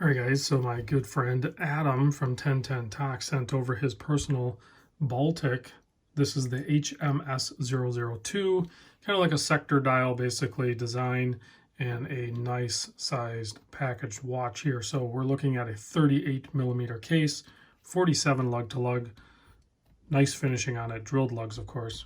All right, guys, so my good friend Adam from 1010 Talk sent over his personal Baltic. This is the HMS 002, kind of like a sector dial, basically, design, and a nice sized packaged watch here. So we're looking at a 38 millimeter case, 47 lug to lug, nice finishing on it, drilled lugs, of course.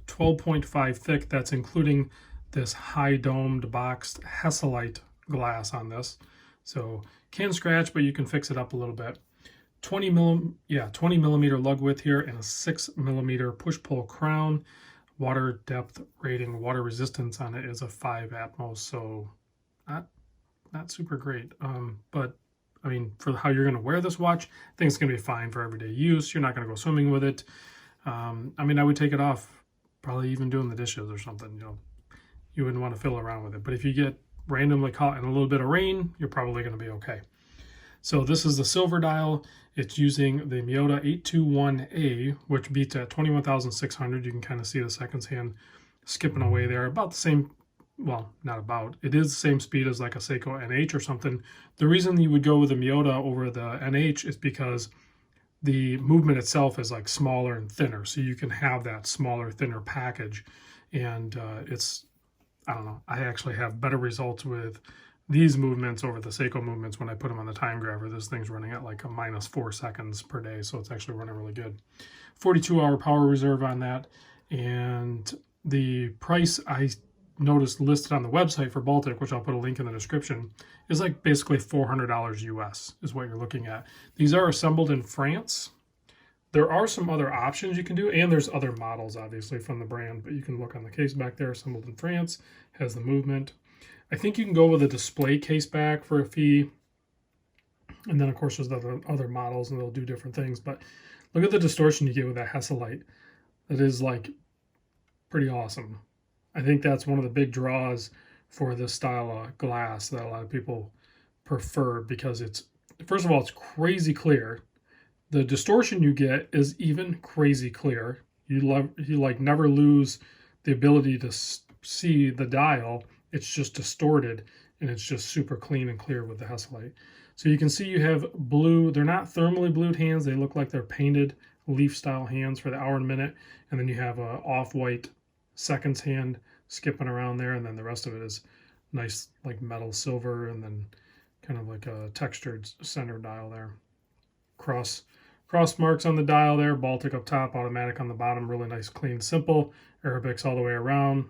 12.5 thick, that's including this high domed boxed Hesselite glass on this. So can scratch, but you can fix it up a little bit. 20 millimeter lug width here and a 6 millimeter push-pull crown. Water depth rating, water resistance on it is a 5 Atmos, so not super great. But I mean, for how you're going to wear this watch, I think it's going to be fine for everyday use. You're not going to go swimming with it. I mean, I would take it off, probably even doing the dishes or something. You know, you wouldn't want to fiddle around with it. But if you get randomly caught in a little bit of rain, you're probably going to be okay. So this is the silver dial. It's using the Miyota 821A, which beats at 21,600. You can kind of see the seconds hand skipping away there. About the same, well, not about. It is the same speed as like a Seiko NH or something. The reason you would go with the Miyota over the NH is because the movement itself is like smaller and thinner. So you can have that smaller, thinner package. And I don't know, I actually have better results with these movements over the Seiko movements when I put them on the time grabber. This thing's running at like a -4 seconds per day, so it's actually running really good. 42-hour power reserve on that, and the price I noticed listed on the website for Baltic, which I'll put a link in the description, is like basically $400 US is what you're looking at. These are assembled in France. There are some other options you can do, and there's other models, obviously, from the brand, but you can look on the case back there, assembled in France, has the movement. I think you can go with a display case back for a fee, and then, of course, there's other models, and they'll do different things, but look at the distortion you get with that Hesselite. That is, like, pretty awesome. I think that's one of the big draws for this style of glass that a lot of people prefer, because it's, first of all, it's crazy clear. The distortion you get is even crazy clear. You like never lose the ability to see the dial. It's just distorted, and it's just super clean and clear with the Hesselite. So you can see you have blue. They're not thermally blued hands. They look like they're painted leaf style hands for the hour and minute. And then you have a off-white seconds hand skipping around there. And then the rest of it is nice like metal silver, and then kind of like a textured center dial there. Cross marks on the dial there, Baltic up top, automatic on the bottom, really nice, clean, simple. Arabics all the way around.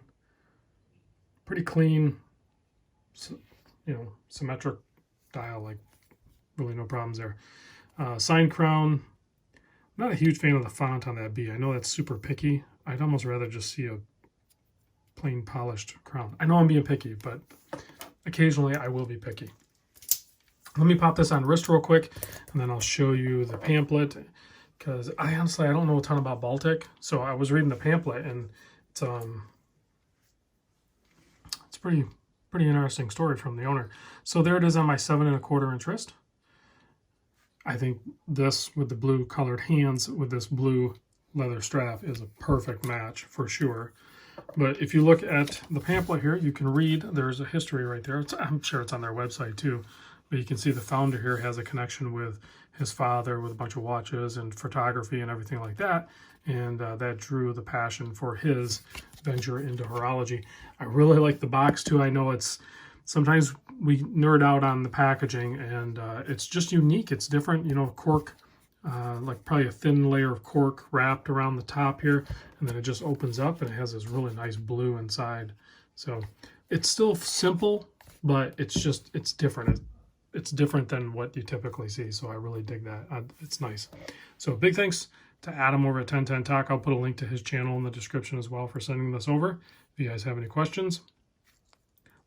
Pretty clean, you know, symmetric dial, like really no problems there. Sign crown. I'm not a huge fan of the font on that B. I know that's super picky. I'd almost rather just see a plain polished crown. I know I'm being picky, but occasionally I will be picky. Let me pop this on wrist real quick, and then I'll show you the pamphlet, because I don't know a ton about Baltic. So I was reading the pamphlet, and it's pretty interesting story from the owner. So there it is on my 7 1/4 inch wrist. I think this with the blue colored hands with this blue leather strap is a perfect match for sure. But if you look at the pamphlet here, you can read, there's a history right there. I'm sure it's on their website too. But you can see the founder here has a connection with his father with a bunch of watches and photography and everything like that. And that drew the passion for his venture into horology. I really like the box too. I know it's, sometimes we nerd out on the packaging, and it's just unique. It's different, you know, cork, like probably a thin layer of cork wrapped around the top here. And then it just opens up, and it has this really nice blue inside. So it's still simple, but it's different. It's different than what you typically see, so I really dig that. It's nice. So big thanks to Adam over at 1010 Talk. I'll put a link to his channel in the description as well for sending this over. If you guys have any questions,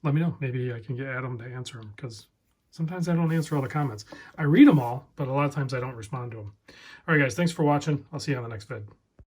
let me know. Maybe I can get Adam to answer them, because sometimes I don't answer all the comments. I read them all, but a lot of times I don't respond to them. All right, guys, thanks for watching. I'll see you on the next vid.